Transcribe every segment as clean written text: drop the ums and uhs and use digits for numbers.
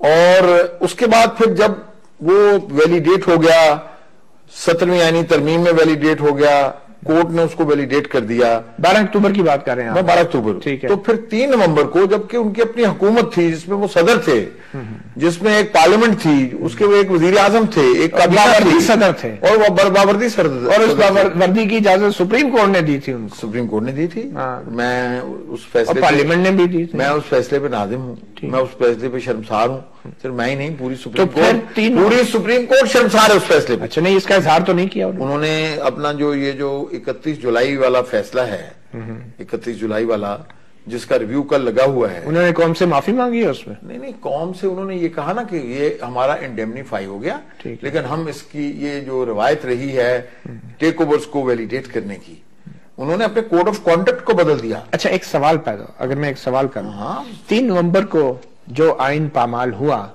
اور اس کے بعد پھر جب وہ ویلیڈیٹ ہو گیا، 17ویں آئینی ترمیم میں ویلیڈیٹ ہو گیا، کورٹ نے اس کو ویلیڈیٹ کر دیا، 12 اکتوبر کی بات کر رہے ہیں میں 12 اکتوبر، تو پھر 3 نومبر کو جبکہ ان کی اپنی حکومت تھی جس میں وہ صدر تھے، جس میں ایک پارلیمنٹ تھی، اس کے وہ ایک وزیر اعظم تھے، ایک باوردی صدر تھے، اور وہ باوردی صدر، اور اس باوردی کی اجازت سپریم کورٹ نے دی تھی ان کو، سپریم کورٹ نے دی تھی، میں اس فیصلے، پارلیمنٹ نے بھی دی تھی، میں اس فیصلے پہ نادم ہوں، میں اس فیصلے پہ شرمسار ہوں، صرف میں ہی نہیں، پوری سپریم کورٹ شرمسار ہے اس فیصلے پہ۔ اچھا، نہیں اس کا اظہار تو نہیں کیا انہوں نے اپنا جو یہ جو 31 جولائی والا فیصلہ ہے، 31 جولائی والا جس کا ریویو کل لگا ہوا ہے، انہوں نے قوم سے معافی مانگی ہے اس میں؟ نہیں، قوم سے انہوں نے یہ کہا نا کہ یہ ہمارا انڈیمنیفائی ہو گیا، لیکن ہم اس کی یہ جو روایت رہی ہے ٹیک اوورز کو ویلیڈیٹ کرنے کی، انہوں نے اپنے کوڈ آف کانڈکٹ کو بدل دیا۔ اچھا، ایک سوال پیدا، اگر میں ایک سوال کروں، 3 نومبر کو جو آئین پامال ہوا،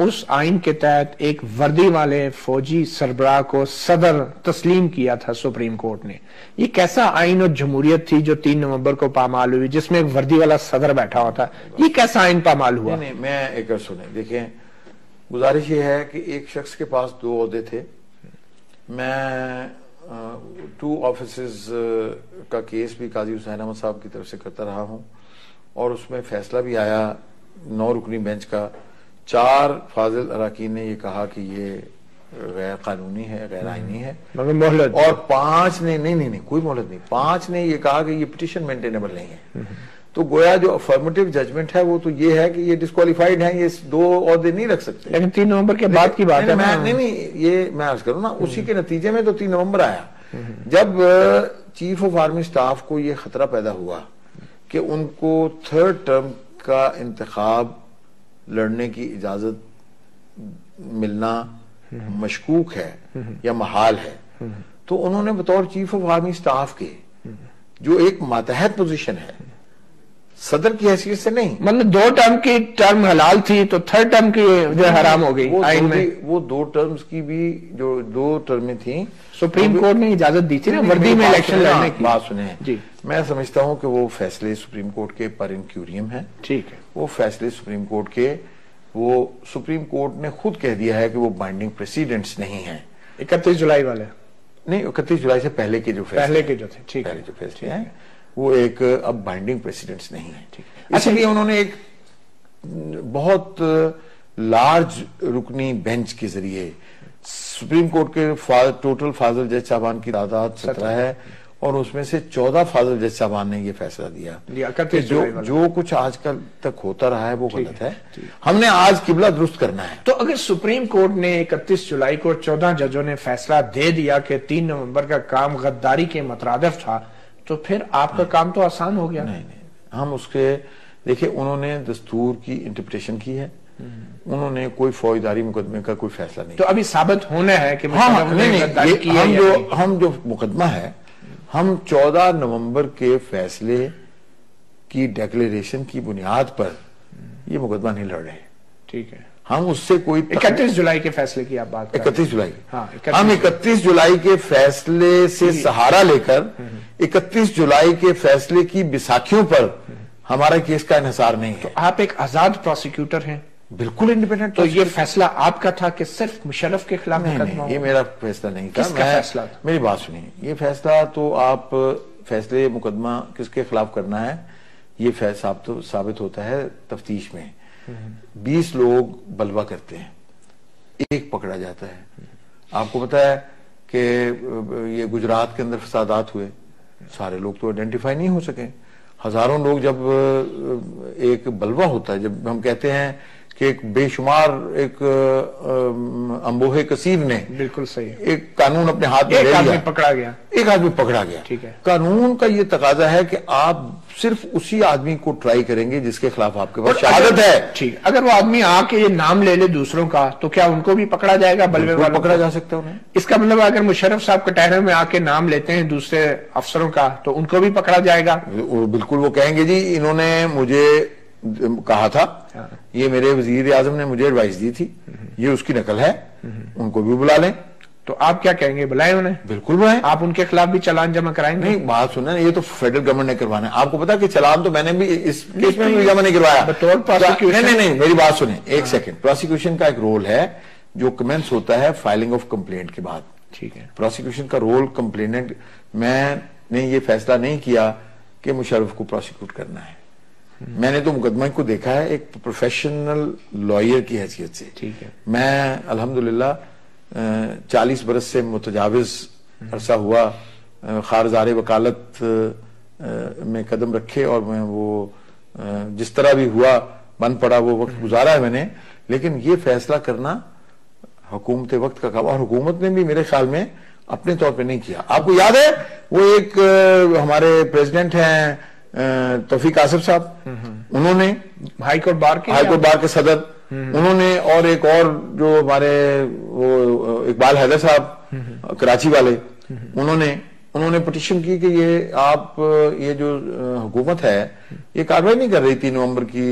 اس آئین کے تحت ایک وردی والے فوجی سربراہ کو صدر تسلیم کیا تھا سپریم کورٹ نے، یہ کیسا آئین اور جمہوریت تھی جو 3 نومبر کو پامال ہوئی، جس میں ایک وردی والا صدر بیٹھا ہوا تھا؟ یہ کیسا آئین پامال ہوا؟ نہیں، میں ایک اور سنیں، دیکھیں، گزارش یہ ہے کہ ایک شخص کے پاس 2 عہدے تھے، میں 2 آفیسز کا کیس بھی قاضی حسین احمد صاحب کی طرف سے کرتا رہا ہوں، اور اس میں فیصلہ بھی آیا 9 رکنی بینچ کا، 4 فاضل اراکین نے یہ کہا کہ یہ غیر قانونی ہے، غیر آئینی ہے، اور 5 نے نہیں کوئی مہلت نہیں، 5 نے یہ کہا کہ یہ پٹیشن مینٹینیبل نہیں ہے۔ تو گویا جو افرمیٹو ججمنٹ ہے وہ تو یہ ہے کہ یہ ڈسکوالیفائڈ ہیں، یہ 2 عہدے نہیں رکھ سکتے۔ لیکن 3 نومبر کے بعد کی بات ہے، نہیں، یہ میں عرض کروں نا، اسی کے نتیجے میں تو 3 نومبر آیا، جب چیف آف آرمی سٹاف کو یہ خطرہ پیدا ہوا کہ ان کو 3rd ٹرم کا انتخاب لڑنے کی اجازت ملنا مشکوک ہے یا محال ہے، تو انہوں نے بطور چیف آف آرمی سٹاف کے، جو ایک ماتحت پوزیشن ہے، صدر کی حیثیت سے نہیں، مطلب 2 ٹرم کی ٹرم حلال تھی تو 3rd ٹرم کی جو حرام ہو گئی آئین میں، وہ 2 ٹرمز کی بھی جو 2 ٹرمیں تھیں سپریم کورٹ نے اجازت دی تھی نا وردی میں الیکشن لڑنے کی۔ بات سنیں جی، میں سمجھتا ہوں کہ وہ فیصلے سپریم کورٹ کے پر انکیوریم ہیں، ٹھیک ہے، وہ فیصلے سپریم کورٹ کے، وہ سپریم کورٹ نے خود کہہ دیا ہے کہ وہ بائنڈنگ پریسیڈنٹس نہیں ہیں۔ 31 جولائی والے نہیں، 31 جولائی سے پہلے کے جو پہلے کے جو تھے، ٹھیک ہے، پہلے جو فیصلے ہیں وہ ایک اب بائنڈنگ پریسیڈنٹس نہیں ہیں، اس لیے انہوں نے ایک بہت لارج رکنی بینچ کے ذریعے سپریم کورٹ کے ٹوٹل فاضل جج صاحبان کی تعداد 17 ہے، اور اس میں سے 14 فاضل جج صاحبان نے یہ فیصلہ دیا کہ جو کچھ آج کل تک ہوتا رہا ہے وہ غلط ہے، ہم نے آج قبلہ درست کرنا ہے۔ تو اگر سپریم کورٹ نے 31 جولائی کو 14 ججوں نے فیصلہ دے دیا کہ 3 نومبر کا کام غداری کے مترادف تھا، تو پھر آپ کا کام تو آسان ہو گیا؟ نہیں، ہم اس کے، دیکھیں، انہوں نے دستور کی انٹرپریٹیشن کی ہے، انہوں نے کوئی فوجداری مقدمے کا کوئی فیصلہ نہیں، تو ابھی ثابت ہونا ہے کہ ہم جو مقدمہ ہے، ہم 14 نومبر کے فیصلے کی ڈیکلیریشن کی بنیاد پر یہ مقدمہ نہیں لڑ رہے، ٹھیک ہے، ہم اس سے کوئی 31 جولائی کے فیصلے کی آپ بات کریں، 31 جولائی، ہم 31 جولائی کے فیصلے سے سہارا لے کر 31 جولائی کے فیصلے کی بیساکھیوں پر ہمارا کیس کا انحصار نہیں ہے۔ تو آپ ایک آزاد پروسیکیوٹر ہیں، بالکل انڈیپینڈنٹ، تو یہ فیصلہ آپ کا تھا کہ صرف مشرف کے خلاف مقدمہ ہو؟ یہ میرا فیصلہ نہیں تھا، کس کا فیصلہ تھا؟ میری بات سنیے، یہ فیصلہ تو آپ فیصلے مقدمہ کس کے خلاف کرنا ہے یہ فیصلہ ثابت ہوتا ہے تفتیش میں۔ 20 لوگ بلوا کرتے ہیں، ایک پکڑا جاتا ہے، آپ کو پتا ہے کہ یہ گجرات کے اندر فسادات ہوئے، سارے لوگ تو آئیڈینٹیفائی نہیں ہو سکے، ہزاروں لوگ، جب ایک بلوا ہوتا ہے، جب ہم کہتے ہیں کہ ایک بے شمار ایک انبوہ کثیر نے، بالکل صحیح، ایک قانون اپنے ہاتھ میں لے لیا، ایک آدمی پکڑا گیا، ایک آدمی پکڑا گیا، ٹھیک ہے، قانون کا یہ تقاضا ہے کہ آپ صرف اسی آدمی کو ٹرائی کریں گے جس کے خلاف آپ کے پاس شہادت ہے، ٹھیک، اگر وہ آدمی آ کے یہ نام لے لے دوسروں کا تو کیا ان کو بھی پکڑا جائے گا؟ بلوے والوں پکڑا جا سکتا ہے انہیں۔ اس کا مطلب اگر مشرف صاحب کٹہرے میں آ کے نام لیتے ہیں دوسرے افسروں کا تو ان کو بھی پکڑا جائے گا؟ بالکل، وہ کہیں گے جی انہوں نے مجھے کہا تھا، یہ میرے وزیر اعظم نے مجھے ایڈوائز دی تھی، یہ اس کی نقل ہے، ان کو بھی بلا لیں، تو آپ کیا کہیں گے؟ بلائیں انہیں؟ بالکل بلائیں. آپ ان کے خلاف بھی چلان جمع کرائیں گے؟ نہیں بات سنیں، یہ تو فیڈرل گورنمنٹ نے کروانا ہے. آپ کو پتا کہ چلان تو میں نے بھی اس کیس میں بھی جمع نہیں کروایا بطور پروسیکیوشن. نہیں میری بات سنیں ایک سیکنڈ. پروسیکیوشن کا ایک رول ہے جو کمنس ہوتا ہے فائلنگ آف کمپلینٹ کے بعد. ٹھیک ہے. پروسیکیوشن کا رول کمپلینٹ، میں نے یہ فیصلہ نہیں کیا کہ مشرف کو پروسیکیوٹ کرنا ہے. میں نے تو مقدمہ کو دیکھا ہے ایک پروفیشنل لائر کی حیثیت سے. ٹھیک ہے. میں الحمدللہ 40 برس سے متجاوز عرصہ ہوا خارزار وکالت میں قدم رکھے، اور میں وہ جس طرح بھی ہوا بن پڑا وہ وقت گزارا ہے میں نے. لیکن یہ فیصلہ کرنا حکومت وقت کا کام، اور حکومت نے بھی میرے خیال میں اپنے طور پہ نہیں کیا. آپ کو یاد ہے وہ ایک ہمارے پریزیڈنٹ ہیں توفیق آصف صاحب، انہوں نے ہائی کورٹ بار کے صدر، انہوں نے، اور ایک اور جو ہمارے وہ اقبال حیدر صاحب کراچی والے، انہوں نے پٹیشن کی کہ یہ آپ یہ جو حکومت ہے یہ کارروائی نہیں کر رہی 3 نومبر کی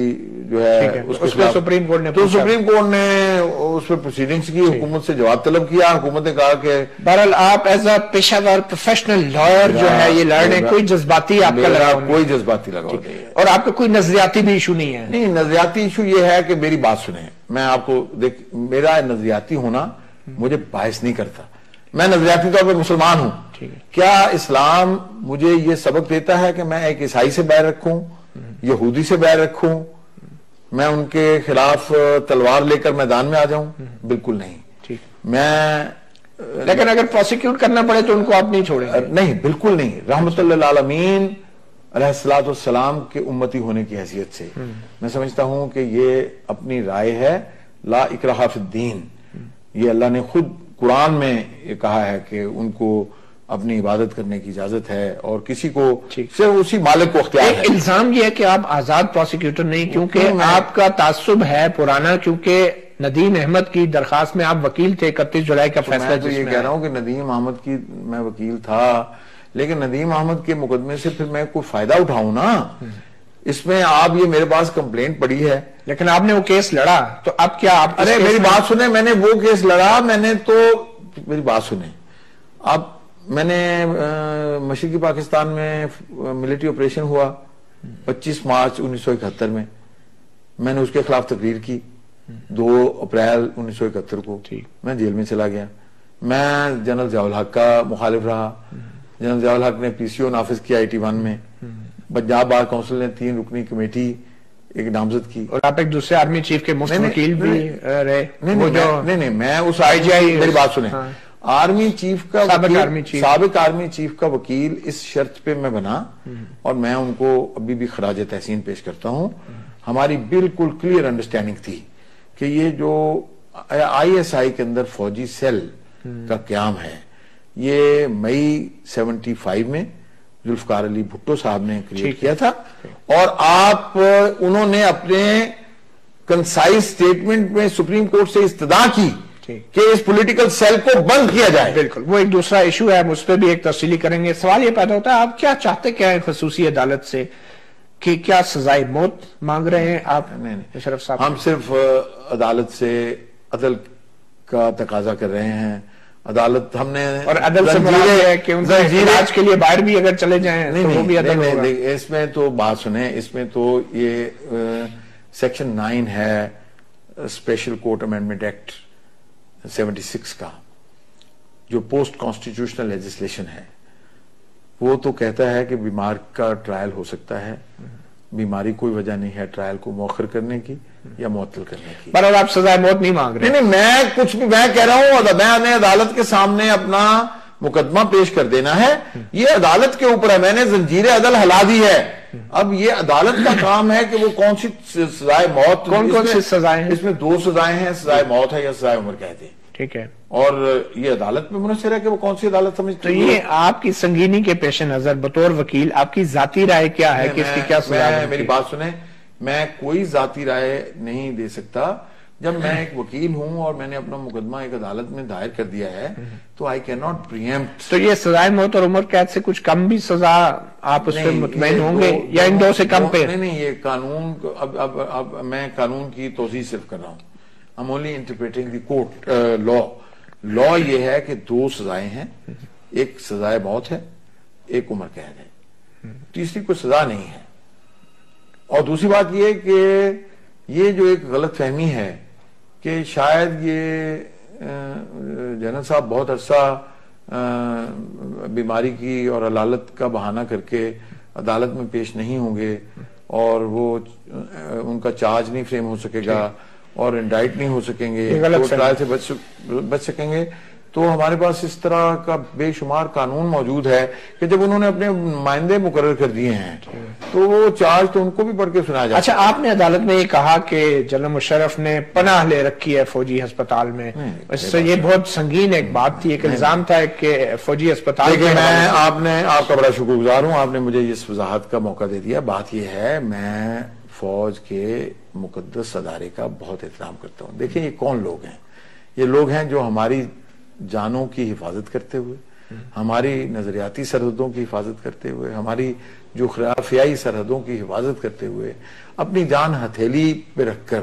جو ہے اس کے سپریم کورٹ نے اس پہ پروسیڈنگز کی، حکومت سے جواب طلب کیا. حکومت نے کہا کہ بہرحال آپ ایز اے پیشہ ور پروفیشنل لائر جو ہے یہ لڑنے کوئی جذباتی آپ کا لگاؤ نہیں؟ کوئی جذباتی لگاؤ نہیں ہے. اور آپ کا کوئی نظریاتی بھی ایشو نہیں ہے؟ نہیں، نظریاتی ایشو یہ ہے کہ میری بات سنیں، میں آپ کو میرا نظریاتی ہونا مجھے باعث نہیں کرتا. میں نظریاتی طور پہ مسلمان ہوں. کیا اسلام مجھے یہ سبق دیتا ہے کہ میں ایک عیسائی سے بیر رکھوں، یہودی سے بیر رکھوں، میں ان کے خلاف تلوار لے کر میدان میں آ جاؤں؟ بالکل نہیں. میں لیکن اگر پروسیکیوٹ کرنا پڑے تو ان کو آپ نہیں چھوڑیں گے؟ نہیں، بالکل نہیں. رحمت للعالمین علیہ الصلوۃ والسلام کے امتی ہونے کی حیثیت سے میں سمجھتا ہوں کہ یہ اپنی رائے ہے. لا اکراہ فی الدین، یہ اللہ نے خود قرآن میں یہ کہا ہے کہ ان کو اپنی عبادت کرنے کی اجازت ہے، اور کسی کو صرف اسی مالک کو اختیار ہے. الزام یہ ہے کہ آپ آزاد پروسیکیوٹر نہیں، کیونکہ آپ کا تعصب ہے پرانا، کیونکہ ندیم احمد کی درخواست میں آپ وکیل تھے. 31 جولائی کا فیصلہ. میں تو یہ کہہ رہا ہوں کہ ندیم احمد کی میں وکیل تھا، لیکن ندیم احمد کے مقدمے سے پھر میں کوئی فائدہ اٹھاؤں نا. اس میں آپ یہ میرے پاس کمپلینٹ پڑی ہے، لیکن آپ نے وہ کیس لڑا، تو اب کیا آپ؟ ارے میری بات سنیں، میں نے وہ کیس لڑا، میں نے تو میری بات سنیں. اب میں نے مشرقی پاکستان میں ملٹری آپریشن ہوا 25 مارچ 1971 میں نے اس کے خلاف تقریر کی. 2 اپریل 1971 کو میں جیل میں چلا گیا. میں جنرل ضیاء الحق کا مخالف رہا. جنرل ضیاء الحق نے PCO نافذ کیا 81 میں. پنجاب بار کونسل نے 3 رکنی کمیٹی ایک نامزد کی. اور آپ ایک دوسرے آرمی چیف کے وکیل بھی رہے. نہیں، میں اس میری بات سنیں، آرمی چیف کا سابق آرمی چیف کا وکیل اس شرط پہ میں بنا، اور میں ان کو ابھی بھی خراج تحسین پیش کرتا ہوں. ہماری بالکل کلیئر انڈرسٹینڈنگ تھی کہ یہ جو ISI کے اندر فوجی سیل کا قیام ہے یہ مئی 75 میں ذوالفقار علی بھٹو صاحب نے کریٹ کیا تھا، اور انہوں نے اپنے کنسائز سٹیٹمنٹ میں سپریم کورٹ سے استدعا کی کہ اس پولیٹیکل سیل کو بند کیا جائے. بالکل، وہ ایک دوسرا ایشو ہے، ہم اس پہ بھی ایک تفصیلی کریں گے. سوال یہ پیدا ہوتا ہے آپ کیا چاہتے کیا ہیں خصوصی عدالت سے، کہ کیا سزائے موت مانگ رہے ہیں آپ؟ مشرف صاحب، ہم صرف عدالت سے عدل کا تقاضا کر رہے ہیں. عدالت ہم نے، اور عدل سے مراد ہے کہ ان سے علاج کے لیے باہر بھی اگر چلے جائیں تو وہ بھی عدل ہوگا. اس میں تو بات سنیں، اس میں تو یہ سیکشن 9 ہے اسپیشل کورٹ امینڈمنٹ ایکٹ 76 کا، جو پوسٹ کانسٹیٹیوشنل لیجسلیشن ہے، وہ تو کہتا ہے کہ بیمار کا ٹرائل ہو سکتا ہے، بیماری کوئی وجہ نہیں ہے ٹرائل کو مؤخر کرنے کی یا معطل کرنے کی. پر آپ سزائے موت نہیں مانگ رہے؟ نہیں، میں کچھ بھی میں کہہ رہا ہوں میں نے عدالت کے سامنے اپنا مقدمہ پیش کر دینا ہے. یہ عدالت کے اوپر ہے، میں نے زنجیر عدل ہلا دی ہے. اب یہ عدالت کا کام ہے کہ وہ کون سی سزائے موت، کون سی سزائیں ہیں؟ اس میں 2 سزائیں ہیں، سزائے موت ہے یا سزائے عمر کہتے ہیں. ٹھیک ہے، اور یہ عدالت میں منحصر ہے کہ وہ کون سی عدالت سمجھتی ہے. تو یہ آپ کی سنگینی کے پیش نظر بطور وکیل آپ کی ذاتی رائے کیا ہے کہ اس کی کیا سزا ہے؟ میری بات سنیں، میں کوئی ذاتی رائے نہیں دے سکتا. جب میں ایک وکیل ہوں اور میں نے اپنا مقدمہ ایک عدالت میں دائر کر دیا ہے تو I cannot preempt. تو یہ سزائے موت اور عمر قید سے کچھ کم بھی سزا آپ اس پہ مطمئن ہوں گے یا ان 2 سے کم پہ؟ نہیں، یہ قانون، اب میں قانون کی توضیح صرف کر رہا ہوں. I'm only interpreting the court law. لا یہ ہے کہ 2 سزائیں ہیں، ایک سزائے موت ہے، ایک عمر قید ہے، تیسری کوئی سزا نہیں ہے۔ اور دوسری بات یہ کہ یہ جو ایک غلط فہمی ہے کہ شاید یہ جنرل صاحب بہت عرصہ بیماری کی اور علالت کا بہانہ کر کے عدالت میں پیش نہیں ہوں گے اور وہ ان کا چارج نہیں فریم ہو سکے گا اور انڈائٹ نہیں ہو سکیں گے، ٹرائل سے بچ سکیں گے، تو ہمارے پاس اس طرح کا بے شمار قانون موجود ہے کہ جب انہوں نے اپنے نمائندے مقرر کر دیے ہیں تو وہ چارج تو ان کو بھی پڑھ کے سنایا جاتا ہے۔ اچھا، آپ نے عدالت میں یہ کہا کہ جنرل مشرف نے پناہ لے رکھی ہے فوجی ہسپتال میں، اس سے یہ بہت سنگین ایک بات تھی، ایک الزام تھا کہ فوجی ہسپتال میں آپ کا بڑا شکر گزار ہوں، آپ نے مجھے اس وضاحت کا موقع دے دیا۔ بات یہ ہے میں فوج کے مقدس ادارے کا بہت احترام کرتا ہوں۔ دیکھیں یہ کون لوگ ہیں؟ یہ لوگ ہیں جو ہماری جانوں کی حفاظت کرتے ہوئے، ہماری نظریاتی سرحدوں کی حفاظت کرتے ہوئے، ہماری جو خرافیائی سرحدوں کی حفاظت کرتے ہوئے اپنی جان ہتھیلی پہ رکھ کر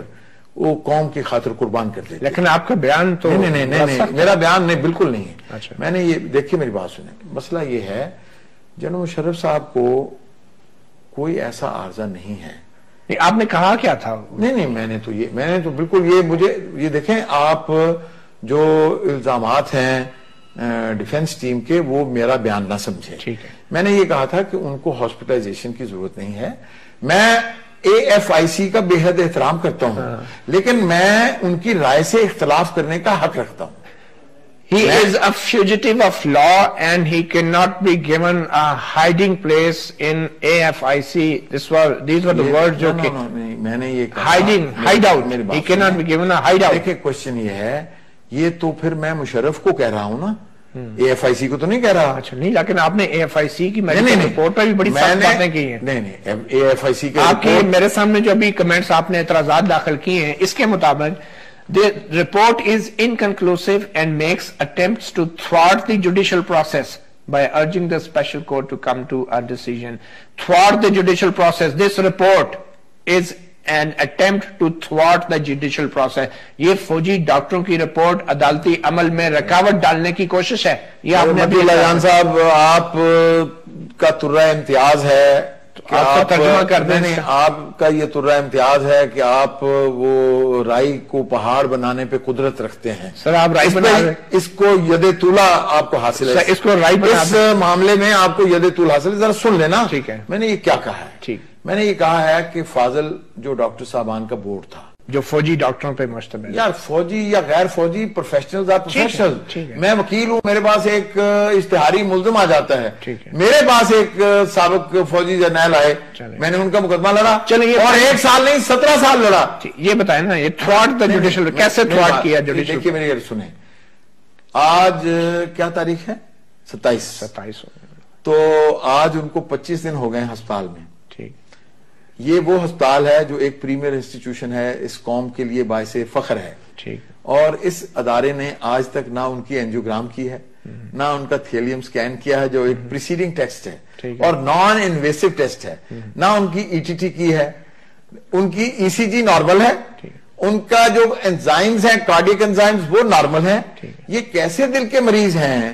وہ قوم کی خاطر قربان کر دیتے۔ لیکن آپ کا بیان تو نہیں، میرا بیان نہیں، بالکل نہیں ہے۔ اچھا، میں نے یہ دیکھیے میری بات سنیں، مسئلہ یہ ہے جنرل مشرف صاحب کو کوئی ایسا عارضہ نہیں ہے۔ آپ نے کہا کیا تھا؟ نہیں، میں نے تو بالکل یہ دیکھیں، آپ جو الزامات ہیں ڈیفنس ٹیم کے وہ میرا بیان نہ سمجھے۔ میں نے یہ کہا تھا کہ ان کو ہاسپٹلائزیشن کی ضرورت نہیں ہے۔ میں AFIC کا بے حد احترام کرتا ہوں، لیکن میں ان کی رائے سے اختلاف کرنے کا حق رکھتا ہوں۔ He is a fugitive of law and he cannot be given a hiding place in AFIC. These were the words جو کہ میں نے یہ کہا hide out. He cannot be given a hideout. دیکھیں کوشچن یہ ہے، یہ تو پھر میں مشرف کو کہہ رہا ہوں نا، AFIC کو تو نہیں کہہ رہا۔ اچھا نہیں، لیکن آپ نے AFIC کی میڈیکل رپورٹ پر بھی بڑی سخت باتیں کی ہیں۔ نہیں، AFIC کے آپ کی میرے سامنے جو ابھی کمنٹس آپ نے اعتراضات داخل کیے ہیں، اس کے مطابق the report is inconclusive and makes attempts to thwart the judicial process by urging the special court to come to a decision. Thwart the judicial process. This report is an attempt to thwart the judicial process. یہ فوجی ڈاکٹروں کی report عدالتی عمل میں رکاوٹ ڈالنے کی کوشش ہے۔ یہ آپ نے مطیع اللہ جان صاحب، آپ کا ترہ امتیاز ہے، آپ ترجمہ کر دیں۔ آپ کا یہ ترہ امتیاز ہے کہ آپ وہ رائی کو پہاڑ بنانے پہ قدرت رکھتے ہیں۔ سر آپ رائی بنا رہے ہیں، اس کو ید طولہ آپ کو حاصل ہے، اس کو رائی بنا، اس معاملے میں آپ کو ید طول حاصل ہے۔ ذرا سن لینا، ٹھیک ہے؟ میں نے یہ کیا کہا ہے؟ ٹھیک، میں نے یہ کہا ہے کہ فاضل جو ڈاکٹر صاحبان کا بورڈ تھا جو فوجی ڈاکٹروں پہ مشتمل، یا فوجی یا غیر فوجی پروفیشنلز آر پروفیشنل، میں وکیل ہوں، میرے پاس ایک اشتہاری ملزم آ جاتا ہے، میرے پاس ایک سابق فوجی جرنیل آئے، میں نے ان کا مقدمہ لڑا اور 1 سال نہیں 17 سال لڑا۔ یہ بتائیں نا، یہ تھواٹ دا جوڈیشل کیسے تھواٹ کیا جوڈیشل؟ دیکھیے میری سنیں، آج کیا تاریخ ہے؟ 27۔ تو آج ان کو 25 دن ہو گئے ہسپتال میں۔ یہ وہ ہسپتال ہے جو ایک پریمیئر انسٹیٹیوشن ہے، اس قوم کے لیے باعث فخر ہے، اور اس ادارے نے آج تک نہ ان کی اینجیوگرام کی ہے، نہ ان کا تھیلیم سکین کیا ہے جو ایک پریسیڈنگ ٹیسٹ ہے اور نان انویسو ٹیسٹ ہے، نہ ان کی ETT کی ہے، ان کی ECG نارمل ہے، ان کا جو انزائمز ہیں کارڈیک انزائمز وہ نارمل ہیں۔ یہ کیسے دل کے مریض ہیں،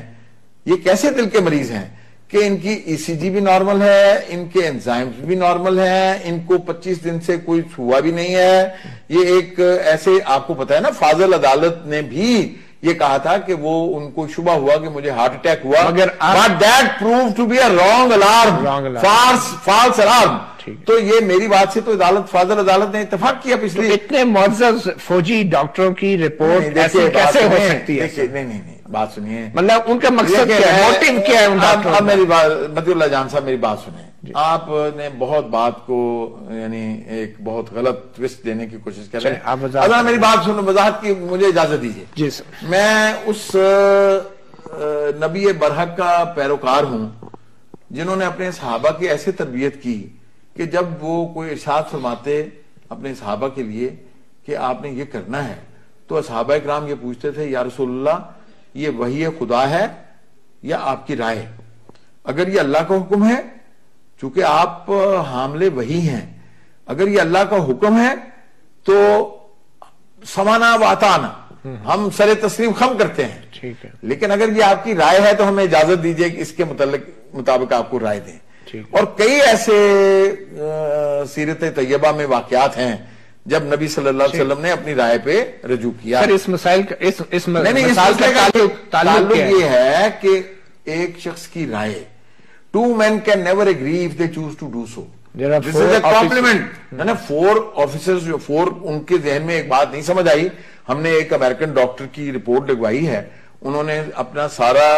یہ کیسے دل کے مریض ہیں کہ ان کی ECG بھی نارمل ہے، ان کے انزائمز بھی نارمل ہیں، ان کو 25 دن سے کوئی ہوا بھی نہیں ہے۔ یہ ایک ایسے، آپ کو پتا ہے نا، فاضل عدالت نے بھی یہ کہا تھا کہ وہ ان کو شبہ ہوا کہ مجھے ہارٹ اٹیک ہوا، but that proved to be a wrong alarm, false alarm۔ تو یہ میری بات سے تو فاضل عدالت نے اتفاق کیا پچھلی۔ اتنے معزز فوجی ڈاکٹروں کی رپورٹ ایسے کیسے ہو سکتی ہے؟ نہیں، بات سنیے، مطلب ان کا مقصد کیا ہے، موٹیو کیا ہے؟ اب میری بات، مطیع اللہ جان صاحب میری بات سنیں، آپ نے بہت بات کو یعنی ایک بہت غلط ٹوسٹ دینے کی کوشش کر رہے ہیں۔ اگر میری بات سنو، وضاحت کی مجھے اجازت دیجیے۔ جی سر، میں اس نبی برحق کا پیروکار ہوں جنہوں نے اپنے صحابہ کی ایسے تربیت کی کہ جب وہ کوئی ارشاد فرماتے اپنے صحابہ کے لیے کہ آپ نے یہ کرنا ہے، تو صحابہ اکرام یہ پوچھتے تھے، یا رسول اللہ یہ وحی خدا ہے یا آپ کی رائے؟ اگر یہ اللہ کا حکم ہے، چونکہ آپ حاملے وحی ہیں، اگر یہ اللہ کا حکم ہے تو سمانا و اطاعنا، ہم سر تسلیم خم کرتے ہیں. ٹھیک ہے. لیکن اگر یہ آپ کی رائے ہے تو ہمیں اجازت دیجیے کہ اس کے مطابق آپ کو رائے دیں. اور کئی ایسے سیرت طیبہ میں واقعات ہیں جب نبی صلی اللہ علیہ وسلم نے اپنی رائے پہ رجوع کیا. سر اس مسائل کا اس تعلق یہ ہے کہ ایک شخص کی رائے, two men can never agree if they choose to do so. This is a compliment. 4 officers جو 4 ان کے ذہن میں ایک بات نہیں سمجھ آئی. ہم نے ایک امریکن ڈاکٹر کی رپورٹ لگوائی ہے, انہوں نے اپنا سارا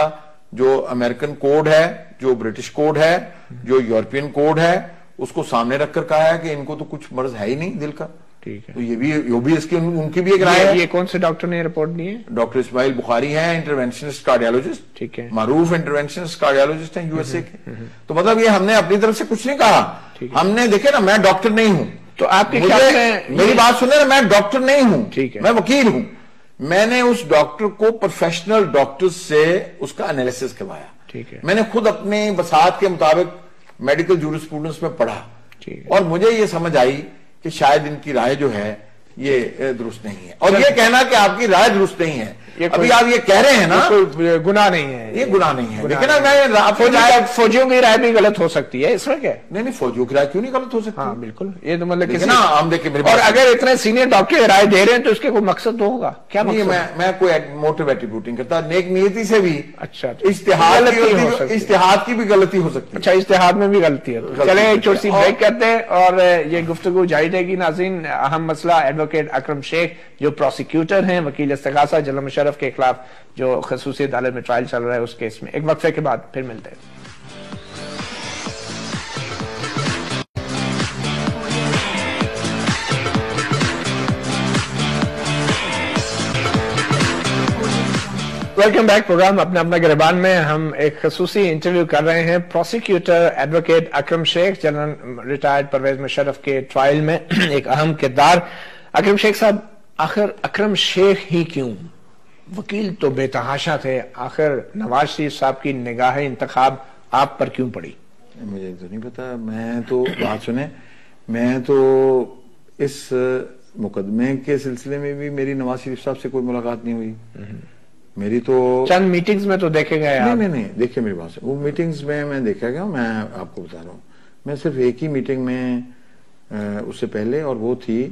جو امریکن کوڈ ہے, جو برٹش کوڈ ہے, جو یورپین کوڈ ہے, اس کو سامنے رکھ کر کہا ہے کہ ان کو تو کچھ مرض ہے ہی نہیں دل کا. ٹھیک ہے. تو یہ بھی اس کی ان کی بھی ایک رائے ہے. یہ کون سے ڈاکٹر نے رپورٹ دی ہے؟ ڈاکٹر اسماعیل بخاری ہیں, انٹرونشنسٹ کارڈیالوجسٹ. ٹھیک ہے. معروف انٹرونشنسٹ کارڈیالوجسٹ ہیں یو ایس اے کے. تو مطلب یہ ہم نے اپنی طرف سے کچھ نہیں کہا. ہم نے دیکھے نا, میں ڈاکٹر نہیں ہوں, تو آپ کے خیال میں میری بات سنیں نا, میں ڈاکٹر نہیں ہوں, ٹھیک ہے, میں وکیل ہوں. میں نے اس ڈاکٹر کو پروفیشنل ڈاکٹر سے اس کا انالیسس کروایا. ٹھیک ہے. میں نے خود اپنے بساط کے مطابق میڈیکل جورسپروڈنس میں پڑھا, اور مجھے یہ سمجھ آئی کہ شاید ان کی رائے جو ہے یہ درست نہیں ہے. اور یہ کہنا کہ آپ کی رائے درست نہیں ہے, ابھی آپ یہ کہہ رہے ہیں نا, گناہ نہیں ہے, یہ گناہ نہیں ہے. لیکن فوجیوں کی رائے بھی غلط ہو سکتی ہے, اس میں کیا؟ نہیں, فوجیوں کی رائے کیوں نہیں غلط ہو سکتی؟ ہاں بالکل. یہ تو مطلب ہم دیکھیں, اور اگر اتنے سینئر ڈاکٹر رائے دے رہے ہیں تو اس کے کوئی مقصد تو ہوگا. کیا میں کوئی موٹو ایٹریبیوٹنگ کرتا, نیک نیتی سے بھی اچھا اشتہاد کی بھی غلطی ہو سکتی ہے. اچھا, اشتہاد میں بھی غلطی ہے. چلیں ایک چھوٹی سی بریک کرتے ہیں اور یہ گفتگو جاری رہے گی. ناظرین, اہم مسئلہ ایڈوکیٹ اکرم شیخ جو پروسیکیوٹر ہیں, وکیل استغاثہ, جنرل مشرف کے خلاف جو خصوصی عدالت میں ٹرائل چل رہا ہے اس کیس میں. ایک وقفے کے بعد پھر ملتے ہیں. Welcome back. پروگرام اپنا گریبان میں ہم ایک خصوصی انٹرویو کر رہے ہیں پروسیکیوٹر ایڈوکیٹ اکرم شیخ, جنرل ریٹائرڈ پرویز مشرف کے ٹرائل میں ایک اہم کردار. اکرم شیخ صاحب, آخر اکرم شیخ ہی کیوں؟ وکیل تو بے تحاشا تھے, آخر نواز شریف صاحب کی نگاہ انتخاب آپ پر کیوں پڑی؟ مجھے تو نہیں پتا. میں تو بات سنیں, میں تو اس مقدمے کے سلسلے میں بھی میری نواز شریف صاحب سے کوئی ملاقات نہیں ہوئی. میری تو چند میٹنگز میں تو دیکھے گئے. نہیں, دیکھیں میری بات سے, وہ میٹنگز میں دیکھا گیا. میں آپ کو بتا رہا ہوں, میں صرف ایک ہی میٹنگ میں اس سے پہلے, اور وہ تھی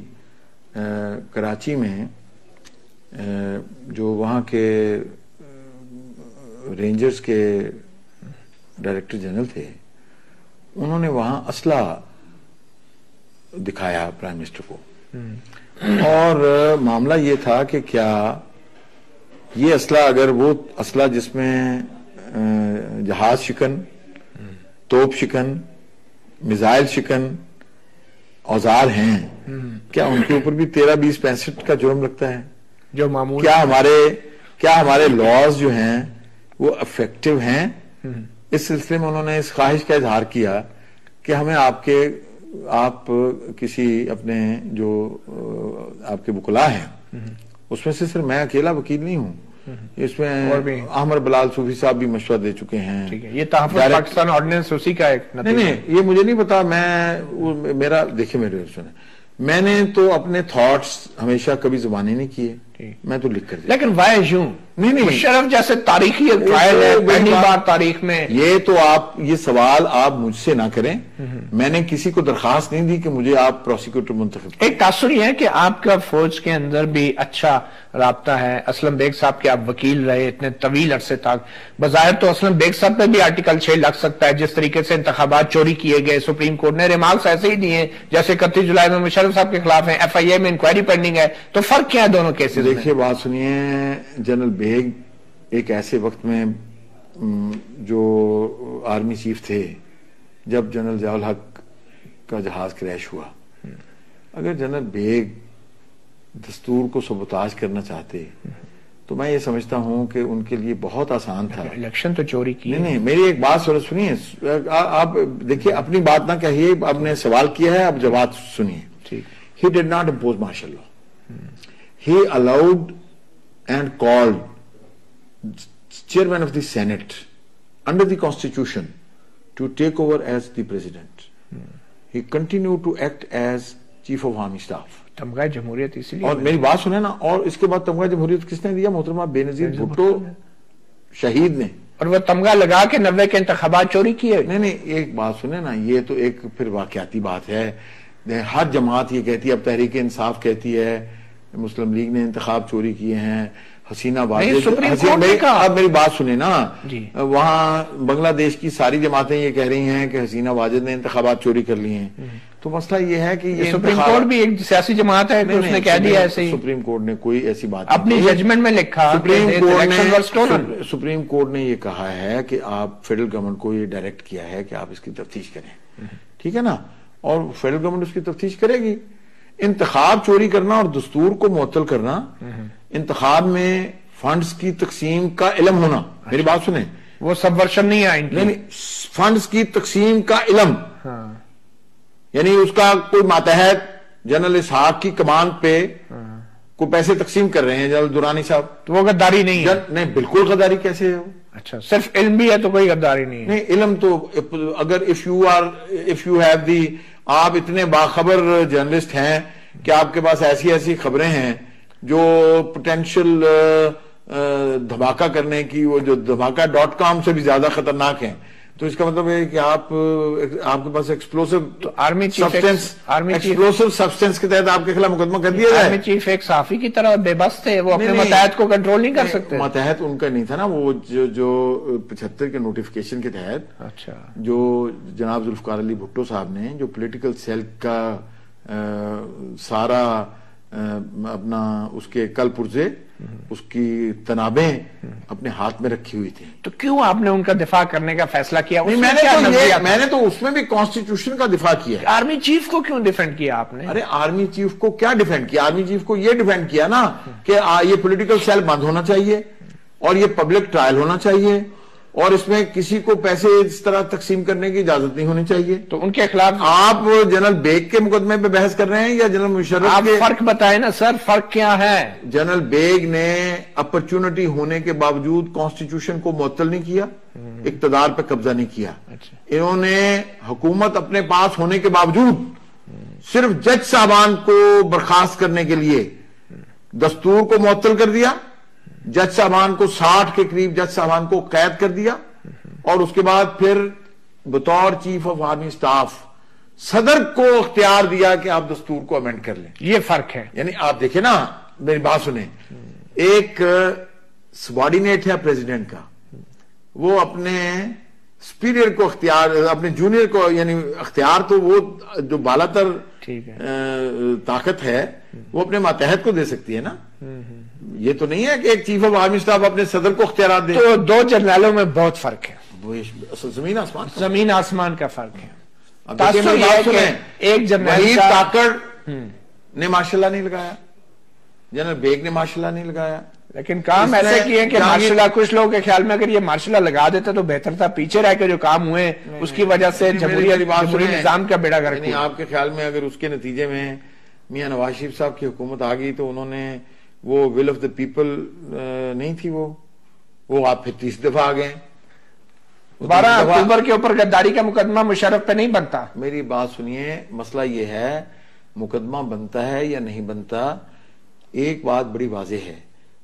کراچی میں, جو وہاں کے رینجرز کے ڈائریکٹر جنرل تھے, انہوں نے وہاں اسلحہ دکھایا پرائم منسٹر کو, اور معاملہ یہ تھا کہ کیا یہ اسلحہ, اگر وہ اسلحہ جس میں جہاز شکن, توپ شکن, میزائل شکن اوزار ہیں, کیا ان کے اوپر بھی 13, 20, 65 کا جرم لگتا ہے جو معمول؟ کیا ہمارے لاز جو ہیں وہ افیکٹو ہیں؟ اس سلسلے میں انہوں نے اس خواہش کا اظہار کیا کہ ہمیں آپ کسی اپنے جو آپ کے وکلاء ہیں, اس میں سے صرف میں اکیلا وکیل نہیں ہوں, اس میں احمد بلال صوفی صاحب بھی مشورہ دے چکے ہیں. یہ تحفظ پاکستان آرڈیننس اسی کا ایک نتیجہ؟ نہیں, یہ مجھے نہیں پتا. میرا دیکھیں, میرے سنیں, میں نے تو اپنے تھاٹس ہمیشہ کبھی زبانی نہیں کیے, میں تو لکھ کر دیا. لیکن وائی یوں؟ نہیں, مشرف جیسے تاریخی ٹرائل ہے, پہلی بار تاریخ میں. یہ تو یہ سوال آپ مجھ سے نہ کریں. میں نے کسی کو درخواست نہیں دی کہ مجھے آپ پروسیکیوٹر منتخب کریں. ایک تاثر یہ ہے کہ آپ کا فوج کے اندر بھی اچھا رابطہ ہے. اسلم بیگ صاحب کے آپ وکیل رہے اتنے طویل عرصے تک. بظاہر تو اسلم بیگ صاحب پہ بھی آرٹیکل 6 لگ سکتا ہے, جس طریقے سے انتخابات چوری کیے گئے. سپریم کورٹ نے ریمارکس ایسے ہی دیے جیسے 31 جولائی میں مشرف صاحب کے خلاف ہیں, FIA میں انکوائری پینڈنگ ہے. تو فرق کیا ہے دونوں کیسز میں؟ دیکھیے بات سنیے, جنرل بیگ ایک ایسے وقت میں جو آرمی چیف تھے جب جنرل ضیاء الحق کا جہاز کریش ہوا, اگر جنرل بیگ دستور کو سبوتاژ کرنا چاہتے تو میں یہ سمجھتا ہوں کہ ان کے لیے بہت آسان تھا. الیکشن تو چوری کی. نہیں, میری ایک بات سنیے, آپ دیکھیے اپنی بات نہ کہیے, آپ نے سوال کیا ہے, اب جواب سنیے. He did not impose martial law. He allowed and called chairman of the Senate under the Constitution to take over as the president. He continued to act as chief of army staff. تمغہ جمہوریت اسی لیے. اور میری بات سنیں نا, اور اس کے بعد تمغہ جمہوریت کس نے دیا؟ محترمہ بے نظیر بھٹو شہید نے. اور وہ تمغہ لگا کے 90 کے انتخابات چوری کیے. نہیں, ایک بات سنیں نا, یہ تو ایک پھر واقعاتی بات ہے. ہر جماعت یہ کہتی ہے, اب تحریک انصاف کہتی ہے مسلم لیگ نے انتخاب چوری کیے ہیں, حسینہ واجد. اب میری بات سنیں نا, وہاں بنگلہ دیش کی ساری جماعتیں یہ کہہ رہی ہیں کہ حسینہ واجد نے انتخابات چوری کر لیے ہیں. تو مسئلہ یہ ہے کہ یہ سپریم کورٹ بھی ایک سیاسی جماعت ہے, اس نے کہہ دیا ایسے ہی. سپریم کورٹ نے کوئی ایسی بات اپنی ججمنٹ میں لکھا. سپریم کورٹ نے یہ کہا ہے کہ آپ فیڈرل گورنمنٹ کو یہ ڈائریکٹ کیا ہے کہ آپ اس کی تفتیش کریں, ٹھیک ہے نا, اور فیڈرل گورنمنٹ اس کی تفتیش کرے گی. انتخاب چوری کرنا اور دستور کو معطل کرنا, انتخاب میں فنڈز کی تقسیم کا علم ہونا, میری بات سنیں, وہ سبورشن نہیں ہے. نہیں, فنڈز کی تقسیم کا علم, یعنی اس کا کوئی ماتحت جنرل اسحاق کی کمان پہ کوئی پیسے تقسیم کر رہے ہیں جنرل درانی صاحب, تو وہ غداری نہیں ہے. نہیں, بالکل غداری کیسے ہے؟ اچھا, صرف علم بھی ہے تو کوئی غداری نہیں ہے. نہیں, علم تو اگر if you have the, آپ اتنے باخبر جرنلسٹ ہیں کہ آپ کے پاس ایسی خبریں ہیں جو پوٹینشل دھماکہ کرنے کی, وہ جو دھماکہ.com سے بھی زیادہ خطرناک ہیں, تو اس کا مطلب ہے کہ آپ کے پاس ایکسپلوسو سبسٹینس کے تحت آپ کے خلاف مقدمہ کر دیا جائے. آرمی چیف ایک صحافی کی طرح بے بس تھے, وہ اپنے ماتحت کو کنٹرول نہیں کر سکتے. ماتحت ان کا نہیں تھا نا, وہ جو 75 کے نوٹیفیکیشن کے تحت, اچھا, جو جناب ذوالفقار علی بھٹو صاحب نے جو پولیٹیکل سیل کا سارا اپنا اس کے کل پرزے, اس کی تنابیں اپنے ہاتھ میں رکھی ہوئی تھی. تو کیوں آپ نے ان کا دفاع کرنے کا فیصلہ کیا؟ میں نے تو اس میں بھی کانسٹیٹیوشن کا دفاع کیا. آرمی چیف کو کیوں ڈیفینڈ کیا آپ نے؟ ارے آرمی چیف کو کیا ڈیفینڈ کیا؟ آرمی چیف کو یہ ڈیفینڈ کیا نا کہ یہ پولیٹیکل سیل بند ہونا چاہیے اور یہ پبلک ٹرائل ہونا چاہیے, اور اس میں کسی کو پیسے اس طرح تقسیم کرنے کی اجازت نہیں ہونی چاہیے. تو ان کے خلاف آپ جنرل بیگ کے مقدمے پہ بحث کر رہے ہیں یا جنرل مشرف؟ آپ فرق بتائیں نا سر, فرق کیا ہے؟ جنرل بیگ نے اپرچونٹی ہونے کے باوجود کانسٹیٹیوشن کو معطل نہیں کیا, اقتدار پہ قبضہ نہیں کیا. انہوں نے حکومت اپنے پاس ہونے کے باوجود صرف جج صاحبان کو برخاست کرنے کے لیے دستور کو معطل کر دیا, جج صاحبان کو 60 کے قریب جج صاحبان کو قید کر دیا, اور اس کے بعد پھر بطور چیف آف آرمی سٹاف صدر کو اختیار دیا کہ آپ دستور کو امینڈ کر لیں. یہ فرق ہے. یعنی آپ دیکھیں نا, میری بات سنیں, ایک سبارڈینیٹ ہے پریزیڈنٹ کا, وہ اپنے سپیریئر کو اختیار, اپنے جونیئر کو, یعنی اختیار تو وہ جو بالاتر طاقت ہے وہ اپنے ماتحت کو دے سکتی ہے نا. یہ تو نہیں ہے کہ ایک چیف آف آرمی سٹاف اپنے صدر کو اختیارات دے. تو دو جنرلوں میں بہت فرق ہے, زمین آسمان کا فرق ہے. ایک جنرل تاکڑ نے ماشاء اللہ نہیں لگایا, جنرل بیگ نے ماشاء اللہ نہیں لگایا, لیکن کام ایسے کیے کہ ماشاء اللہ کچھ لوگوں کے خیال میں اگر یہ ماشاء اللہ لگا دیتا تو بہتر تھا. پیچھے رہ کے جو کام ہوئے اس کی وجہ سے جمہوری نظام کا بیڑا گرک ہوا. آپ کے خیال میں اگر اس کے نتیجے میں میاں نواز شریف صاحب کی حکومت آ گئی تو انہوں نے وہ ول آف دا پیپل نہیں تھی, وہ آپ پھر 30 دفعہ آ گئے. 12 اکتوبر کے اوپر غداری کا مقدمہ مشرف پہ نہیں بنتا. میری بات سنیے, مسئلہ یہ ہے مقدمہ بنتا ہے یا نہیں بنتا. ایک بات بڑی واضح ہے,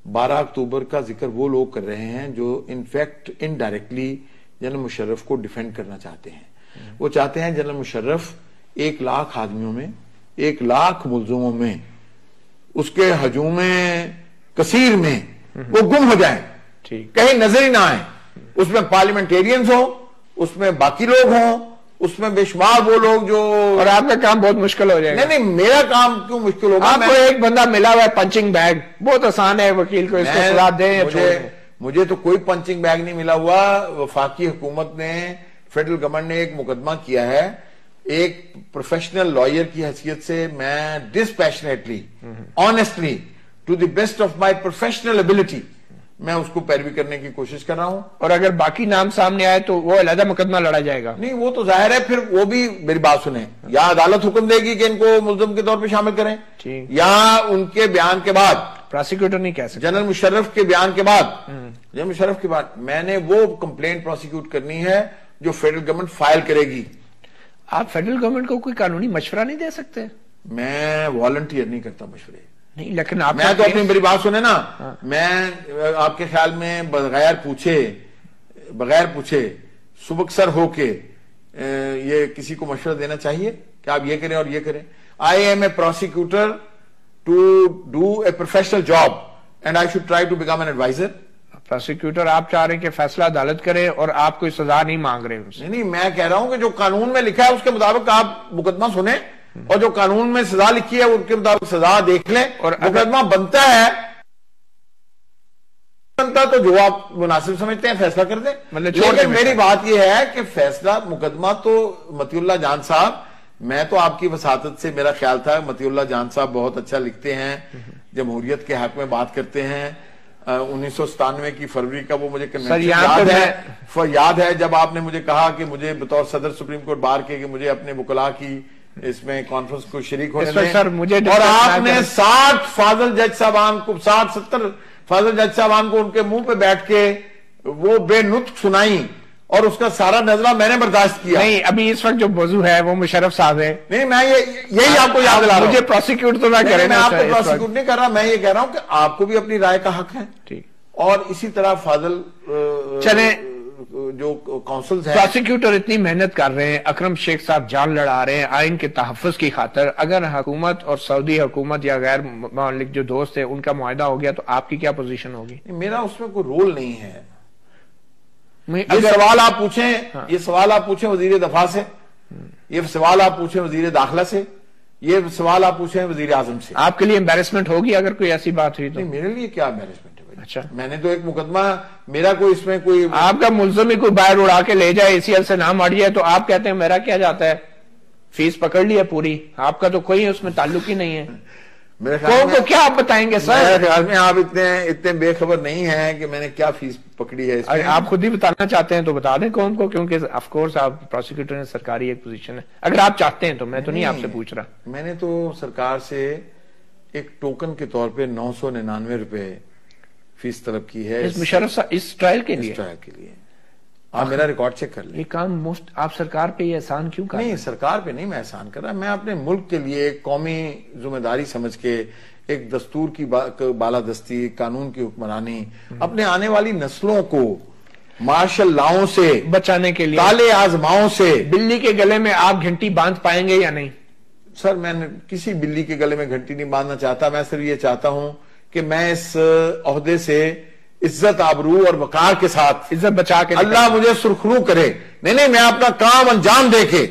12 اکتوبر کا ذکر وہ لوگ کر رہے ہیں جو انفیکٹ انڈائریکٹلی جنرل مشرف کو ڈیفینڈ کرنا چاہتے ہیں. وہ چاہتے ہیں جنرل مشرف 1 لاکھ آدمیوں میں, 1 لاکھ ملزموں میں, اس کے ہجوم کثیر میں وہ گم ہو جائیں, کہیں نظر ہی نہ آئیں. اس میں پارلیمنٹیرینز ہوں, اس میں باقی لوگ ہوں, اس میں بے شمار وہ لوگ جو, اور آپ کا کام بہت مشکل ہو جائے گا. نہیں, میرا کام کیوں مشکل ہوگا؟ آپ کو ایک بندہ ملا ہوا ہے پنچنگ بیگ, بہت آسان ہے وکیل کو اس کو سزا دیں. مجھے تو کوئی پنچنگ بیگ نہیں ملا ہوا. وفاقی حکومت نے, فیڈرل گورنمنٹ نے ایک مقدمہ کیا ہے, ایک پروفیشنل لائر کی حیثیت سے میں dispassionately, honestly, to the best of my professional ability میں اس کو پیروی کرنے کی کوشش کر رہا ہوں. اور اگر باقی نام سامنے آئے تو وہ علیحدہ مقدمہ لڑا جائے گا. نہیں, وہ تو ظاہر ہے, پھر وہ بھی میری بات سنیں, یا عدالت حکم دے گی کہ ان کو ملزم کے طور پہ شامل کریں, یا ان کے بیان کے بعد پروسیکیوٹر نہیں کہہ سکتے. جنرل مشرف کے بیان کے بعد, جنرل مشرف کے بعد میں نے وہ کمپلینٹ پروسیکیوٹ کرنی ہے جو فیڈرل گورنمنٹ فائل کرے گی. آپ فیڈرل گورنمنٹ کو کوئی قانونی مشورہ نہیں دے سکتے؟ میں والنٹیئر نہیں کرتا مشورے. نہیں لیکن آپ میں تو اپنی میری بات سنیں نا, میں آپ کے خیال میں بغیر پوچھے سبکسر ہو کے یہ کسی کو مشورہ دینا چاہیے کہ آپ یہ کریں اور یہ کریں؟ I am a prosecutor to do a professional job and I should try to become an adviser. Prosecutor آپ چاہ رہے ہیں کہ فیصلہ عدالت کرے اور آپ کوئی سزا نہیں مانگ رہے ہیں؟ نہیں, میں کہہ رہا ہوں کہ جو قانون میں لکھا ہے اس کے مطابق آپ مقدمہ سنیں, اور جو قانون میں سزا لکھی ہے ان کے مطابق سزا دیکھ لیں, اور مقدمہ بنتا ہے تو جو آپ مناسب سمجھتے ہیں فیصلہ کر دیں. لیکن میری بات یہ ہے کہ فیصلہ مقدمہ تو مطیع اللہ جان صاحب, میں تو آپ کی وساطت سے میرا خیال تھا مطیع اللہ جان صاحب بہت اچھا لکھتے ہیں, جمہوریت کے حق میں بات کرتے ہیں. 1997 کی فروری کا وہ مجھے کنونشن یاد ہے جب آپ نے مجھے کہا کہ مجھے بطور صدر سپریم کورٹ بار کے کہ مجھے اپنے وکلاء کی اس میں کانفرنس کو شریک ہونے دیں, اور آپ نے 60 فاضل جج صاحبان کو 60-70 فاضل جج صاحبان کو ان کے منہ پہ بیٹھ کے وہ بے نطق سنائی, اور اس کا سارا نظرہ میں نے برداشت کیا. نہیں, ابھی اس وقت جو موضوع ہے وہ مشرف صاحب ہے. نہیں, میں یہی آپ کو یاد دلا رہا ہوں. مجھے پروسیکیوٹ تو نہ کریں, میں آپ کو پروسیکیوٹ نہیں کر رہا, میں یہ کہہ رہا ہوں کہ آپ کو بھی اپنی رائے کا حق ہے, اور اسی طرح فاضل چلیں جو کونسلز ہیں, پروسیکیوٹر اتنی محنت کر رہے ہیں, اکرم شیخ صاحب جان لڑا رہے ہیں آئین کے تحفظ کی خاطر. اگر حکومت اور سعودی حکومت یا غیر ممالک جو دوست ہیں ان کا معاہدہ ہو گیا تو آپ کی کیا پوزیشن ہوگی؟ میرا اس میں کوئی رول نہیں ہے. یہ سوال آپ پوچھیں وزیر دفاع سے, یہ سوال آپ پوچھیں وزیر داخلہ سے, یہ سوال آپ پوچھیں وزیر اعظم سے. آپ کے لیے امبیرسمنٹ ہوگی اگر کوئی ایسی بات ہوئی تو؟ میرے لیے کیا امبیرسمنٹ ہے؟ اچھا, میں نے تو ایک مقدمہ, میرا کوئی اس میں کوئی آپ کا ملزم ہی کوئی باہر اڑا کے لے جائے, ACL سے نام اڑ جائے تو آپ کہتے ہیں میرا کیا جاتا ہے, فیس پکڑ لی ہے پوری, آپ کا تو کوئی اس میں تعلق ہی نہیں ہے. قوم کو کیا آپ بتائیں گے سر؟ میرے خیال میں آپ اتنے بے خبر نہیں ہیں کہ میں نے کیا فیس پکڑی ہے. آپ خود ہی بتانا چاہتے ہیں تو بتا دیں قوم کو, کیونکہ آف کورس آپ پروسیکیوٹر نے سرکاری ایک پوزیشن ہے, اگر آپ چاہتے ہیں تو. میں تو نہیں آپ سے پوچھ رہا. میں نے تو سرکار سے ایک ٹوکن کے طور پہ 999 روپے فیس طلب کی ہے مشرف صاحب اس ٹرائل کے لیے. آپ میرا ریکارڈ چیک کر لیں. یہ کام مفت آپ سرکار پہ یہ احسان کیوں کر رہے ہیں؟ نہیں, سرکار پہ نہیں میں احسان کر رہا, میں اپنے ملک کے لیے ایک قومی ذمہ داری سمجھ کے ایک دستور کی بالادستی, قانون کی حکمرانی, اپنے آنے والی نسلوں کو مارشل لاؤں سے بچانے کے لیے, کالے آزماؤں سے. بلی کے گلے میں آپ گھنٹی باندھ پائیں گے یا نہیں؟ سر, میں کسی بلی کے گلے میں گھنٹی نہیں باندھنا چاہتا. میں صرف یہ چاہتا ہوں کہ میں اس عہدے سے عزت, آبرو اور وقار کے ساتھ عزت بچا کے اللہ مجھے سرخرو کرے. نہیں, میں اپنا کام انجام دے کے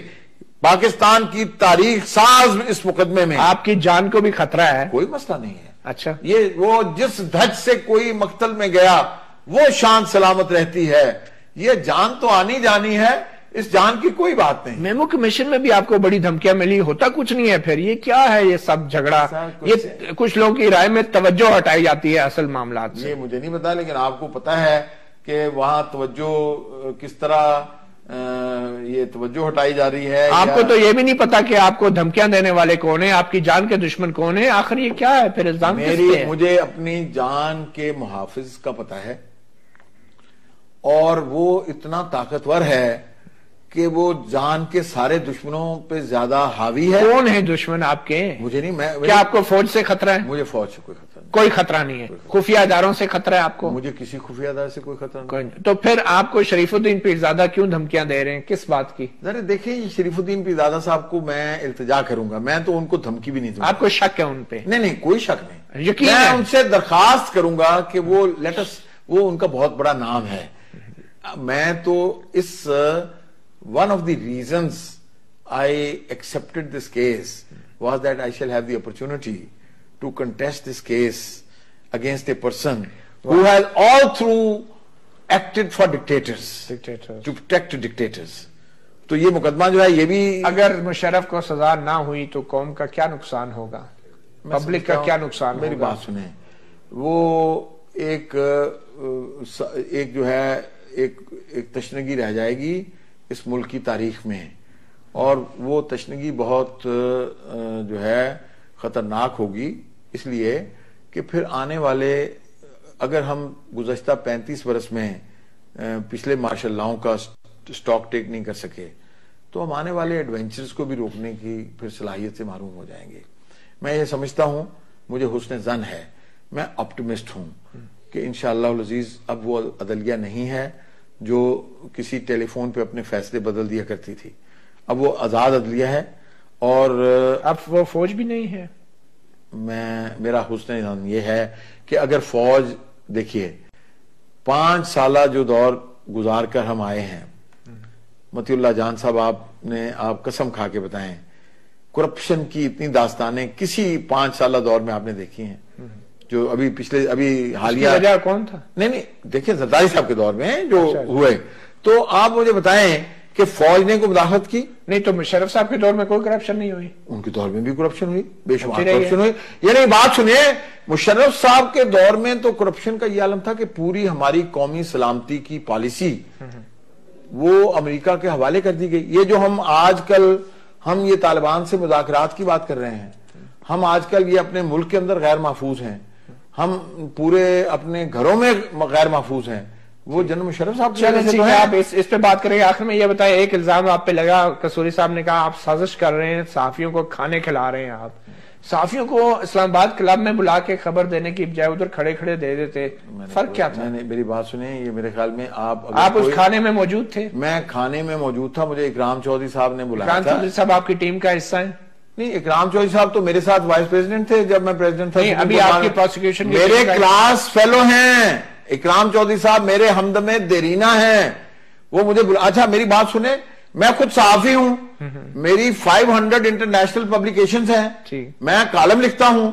پاکستان کی تاریخ ساز اس مقدمے میں. آپ کی جان کو بھی خطرہ ہے؟ کوئی مسئلہ نہیں ہے. اچھا, یہ وہ جس دھج سے کوئی مقتل میں گیا وہ شان سلامت رہتی ہے, یہ جان تو آنی جانی ہے, اس جان کی کوئی بات نہیں. میمو کمیشن میں بھی آپ کو بڑی دھمکیاں ملی, ہوتا کچھ نہیں ہے. پھر یہ کیا ہے یہ سب جھگڑا؟ یہ کچھ لوگوں کی رائے میں توجہ ہٹائی جاتی ہے اصل معاملات سے. یہ مجھے نہیں پتا, لیکن آپ کو پتا ہے کہ وہاں توجہ کس طرح یہ توجہ ہٹائی جا رہی ہے. آپ کو تو یہ بھی نہیں پتا کہ آپ کو دھمکیاں دینے والے کون ہیں, آپ کی جان کے دشمن کون ہیں. آخر یہ کیا ہے پھر الزام؟ مجھے اپنی جان کے محافظ کا پتا ہے, اور وہ اتنا طاقتور ہے کہ وہ جان کے سارے دشمنوں پہ زیادہ حاوی ہے. کون ہے دشمن آپ کے؟ مجھے نہیں. کیا آپ کو فوج سے خطرہ ہے؟ مجھے فوج سے کوئی خطرہ نہیں. کوئی خطرہ نہیں ہے. خفیہ اداروں سے خطرہ ہے آپ کو؟ مجھے کسی خفیہ ادارے سے کوئی خطرہ نہیں. تو پھر آپ کو شریف الدین پیرزادہ کیوں دھمکیاں دے رہے ہیں, کس بات کی؟ ذرا دیکھیں, شریف الدین پیرزادہ صاحب کو میں التجا کروں گا, میں تو ان کو دھمکی بھی نہیں دوں گا. آپ کو شک ہے ان پہ؟ نہیں, کوئی شک نہیں. یقین میں ان سے درخواست کروں گا کہ وہ وہ ان کا بہت بڑا نام ہے. میں تو اس one of the reasons I accepted this case was that I shall have the opportunity to contest this case against a person who has all through acted for dictators, to protect dictators. تو یہ مقدمہ جو ہے یہ بھی اگر مشرف کو سزا نہ ہوئی تو قوم کا کیا نقصان ہوگا, پبلک کا کیا نقصان ہوگا؟ میری بات سنیں, وہ ایک جو ہے ایک تشنگی رہ جائے گی اس ملک کی تاریخ میں, اور وہ تشنگی بہت جو ہے خطرناک ہوگی, اس لیے کہ پھر آنے والے, اگر ہم گزشتہ 35 برس میں پچھلے مارشل لاؤں کا سٹاک ٹیک نہیں کر سکے تو ہم آنے والے ایڈونچرز کو بھی روکنے کی پھر صلاحیت سے محروم ہو جائیں گے. میں یہ سمجھتا ہوں, مجھے حسن ظن ہے, میں آپٹیمسٹ ہوں کہ انشاءاللہ العزیز اب وہ عدلیہ نہیں ہے جو کسی ٹیلی فون پہ اپنے فیصلے بدل دیا کرتی تھی. اب وہ آزاد عدلیہ ہے, اور اب وہ فوج بھی نہیں ہے. میرا حسن ظن یہ ہے کہ اگر فوج, دیکھیے 5 سالہ جو دور گزار کر ہم آئے ہیں, مطیع اللہ جان صاحب آپ قسم کھا کے بتائیں, کرپشن کی اتنی داستانیں کسی 5 سالہ دور میں آپ نے دیکھی ہیں جو ابھی حالیہ وجہ کون تھا؟ نہیں دیکھیں زرداری صاحب کے دور میں جو ہوئے, تو آپ مجھے بتائیں کہ فوج نے کوئی مداخلت کی؟ نہیں. تو مشرف صاحب کے دور میں کوئی کرپشن نہیں ہوئی؟ ان کے دور میں بھی کرپشن ہوئی, بے شمار کرپشن ہوئی. یعنی بات سنیے, مشرف صاحب کے دور میں تو کرپشن کا یہ عالم تھا کہ پوری ہماری قومی سلامتی کی پالیسی وہ امریکہ کے حوالے کر دی گئی. یہ جو ہم آج کل ہم یہ طالبان سے مذاکرات کی بات کر رہے ہیں, ہم آج کل یہ اپنے ملک کے اندر غیر محفوظ ہیں, ہم پورے اپنے گھروں میں غیر محفوظ ہیں, وہ جنرل مشرف صاحب. چلیں آپ اس پہ بات کریں گے. آخر میں یہ بتائیں, ایک الزام آپ پہ لگا, قصوری صاحب نے کہا آپ سازش کر رہے ہیں, صحافیوں کو کھانے کھلا رہے ہیں. آپ صحافیوں کو اسلام آباد کلب میں بلا کے خبر دینے کی بجائے ادھر کھڑے کھڑے دے دیتے, فرق کیا تھا؟ میری بات سنیں, یہ میرے خیال میں آپ اس کھانے میں موجود تھے؟ میں کھانے میں موجود تھا, مجھے اکرام چودھری صاحب نے بلایا تھا. اکرام چودھری صاحب آپ کی ٹیم کا حصہ ہیں؟ نہیں, اکرام چودھری صاحب تو میرے ساتھ وائس پریزیڈنٹ تھے جب میں پریزیڈنٹ تھا. ابھی آپ کی پروسیکیوشن میرے کلاس فیلو ہیں اکرام چودھری صاحب, میرے ہمدم دیرینہ ہیں وہ. مجھے اچھا میری بات سنیں, میں خود صحافی ہوں, میری 500 انٹرنیشنل پبلیکیشنز ہیں, میں کالم لکھتا ہوں,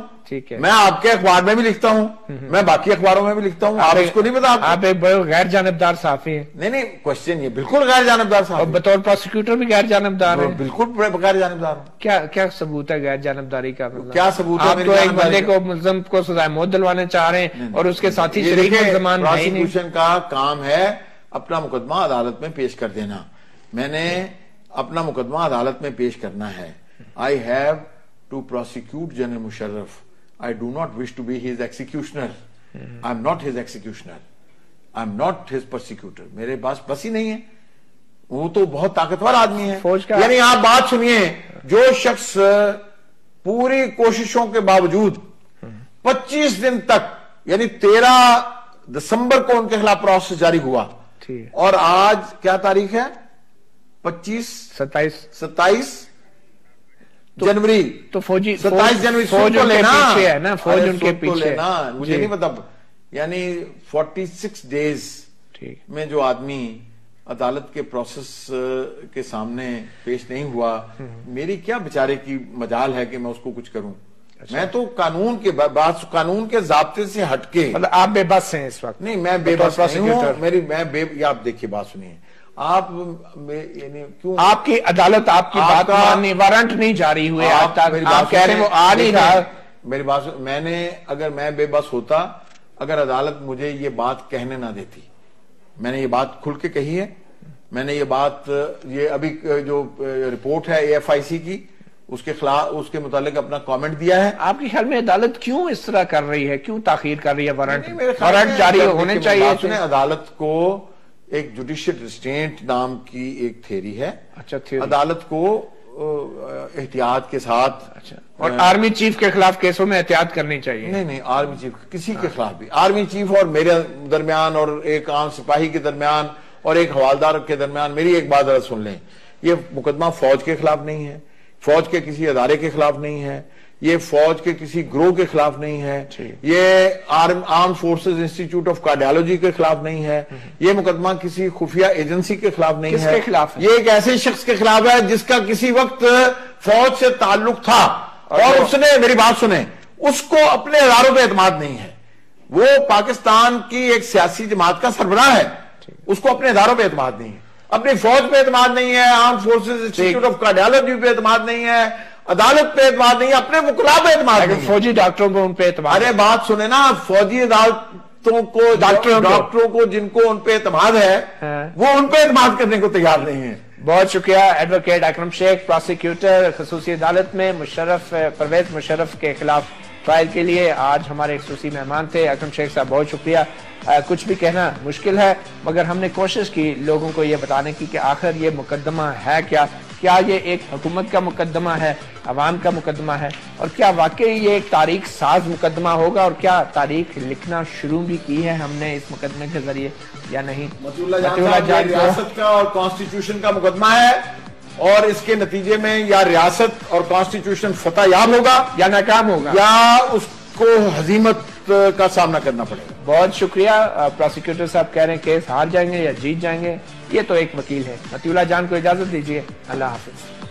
میں آپ کے اخبار میں بھی لکھتا ہوں, میں باقی اخباروں میں بھی لکھتا ہوں. آپ اس کو نہیں پتا؟ آپ ایک بڑے غیر جانبدار صحافی ہیں. نہیں کوشچن یہ بالکل غیر جانبدار صحافی. اور بطور پروسیکیوٹر بھی غیر جانبدار ہیں؟ بالکل غیر جانبدار ہوں. کیا ثبوت ہے غیر جانبداری کا؟ کیا ثبوت ہے؟ آپ تو ایک بندے کو ملزم کو سزائے موت دلوانے چاہ رہے ہیں اور اس کے ساتھی شریک ملزمان ہیں ہی نہیں. پروسیکیوشن کا کام ہے اپنا مقدمہ عدالت میں پیش کر دینا. میں نے اپنا مقدمہ عدالت میں پیش کرنا ہے. I have to prosecute General Musharraf. I do not wish to be his executioner. I'm not his executioner. I'm not his persecutor. میرے پاس بس ہی نہیں ہے. وہ تو بہت طاقتور آدمی ہے. یعنی آپ بات سنیے, جو شخص پوری کوششوں کے باوجود 25 دن تک, یعنی 13 دسمبر کو ان کے خلاف پروسیس جاری ہوا, اور آج کیا تاریخ ہے؟ 27 جنوری. تو فوجی 27 جنوری فوج ان کے پیچھے ہے نا, فوج ان کے پیچھے. مجھے نہیں پتا, یعنی 46 ڈیز میں جو آدمی عدالت کے پروسیس کے سامنے پیش نہیں ہوا, میری کیا بیچارے کی مجال ہے کہ میں اس کو کچھ کروں. میں تو قانون کے ضابطے سے ہٹ کے, مطلب آپ بے بس ہیں اس وقت؟ نہیں, میں بے بس نہیں ہوں. آپ دیکھیے بات سنیے, آپ یعنی کیوں آپ کی عدالت آپ کی بات ماننے, وارنٹ نہیں جاری ہوئے آج تک, آپ کہہ رہے ہیں وہ آ نہیں رہا. میری بات اگر میں بے بس ہوتا, اگر عدالت مجھے یہ بات کہنے نہ دیتی, میں نے یہ بات کھل کے کہی ہے, میں نے یہ بات, یہ ابھی جو رپورٹ ہے AFIC کی, اس کے خلاف, اس کے متعلق اپنا کامنٹ دیا ہے. آپ کے خیال میں عدالت کیوں اس طرح کر رہی ہے, کیوں تاخیر کر رہی ہے؟ وارنٹ جاری ہونے چاہیے. عدالت کو ایک جوڈیشل ریسٹرینٹ نام کی ایک تھیوری ہے. اچھا, عدالت کو احتیاط کے ساتھ, اور آرمی چیف کے خلاف کیسوں میں احتیاط کرنی چاہیے. نہیں, آرمی چیف کسی کے خلاف بھی, آرمی چیف اور میرے درمیان اور ایک عام سپاہی کے درمیان اور ایک حوالدار کے درمیان میری ایک بات ذرا سن لیں, یہ مقدمہ فوج کے خلاف نہیں ہے, فوج کے کسی ادارے کے خلاف نہیں ہے, یہ فوج کے کسی گروہ کے خلاف نہیں ہے, یہ arm forces institute of cardiology کے خلاف نہیں ہے, یہ مقدمہ کسی خفیہ ایجنسی کے خلاف نہیں ہے. کس کے خلاف ہے؟ یہ ایک ایسے شخص کے خلاف ہے جس کا کسی وقت فوج سے تعلق تھا, اور اس نے, میری بات سنیں, اس کو اپنے اداروں پہ اعتماد نہیں ہے. وہ پاکستان کی ایک سیاسی جماعت کا سربراہ ہے, اس کو اپنے اداروں پہ اعتماد نہیں ہے, اپنی فوج پہ اعتماد نہیں ہے, arm forces institute of cardiology پہ اعتماد نہیں ہے, عدالت پہ اعتماد نہیں ہے, اپنے وکلاء پہ اعتماد نہیں ہے. فوجی ڈاکٹروں کو ان پہ اعتماد. ارے بات سنیں نا, فوجی عدالتوں کو, ڈاکٹروں کو جن کو ان پہ اعتماد ہے, وہ ان پہ اعتماد کرنے کو تیار نہیں ہے. بہت شکریہ ایڈوکیٹ اکرم شیخ, پروسیکیوٹر خصوصی عدالت میں پرویز مشرف کے خلاف ٹرائل کے لیے آج ہمارے خصوصی مہمان تھے. اکرم شیخ صاحب بہت شکریہ. کچھ بھی کہنا مشکل ہے, مگر ہم نے کوشش کی لوگوں کو یہ بتانے کی کہ آخر یہ مقدمہ ہے کیا, کیا یہ ایک حکومت کا مقدمہ ہے، عوام کا مقدمہ ہے، اور کیا واقعی یہ ایک تاریخ ساز مقدمہ ہوگا، اور کیا تاریخ لکھنا شروع بھی کی ہے ہم نے اس مقدمے کے ذریعے یا نہیں؟ مطیع اللہ جان ریاست کا اور کانسٹیٹیوشن کا مقدمہ ہے، اور اس کے نتیجے میں یا ریاست اور کانسٹیٹیوشن فتح یاب ہوگا یا ناکام ہوگا، یا اس کو ہزیمت کا سامنا کرنا پڑے گا۔ بہت شکریہ۔ پروسیکیوٹر صاحب کہہ رہے ہیں کیس ہار جائیں گے یا جیت جائیں گے، یہ تو ایک وکیل ہے۔ مطیع اللہ جان کو اجازت دیجیے، اللہ حافظ۔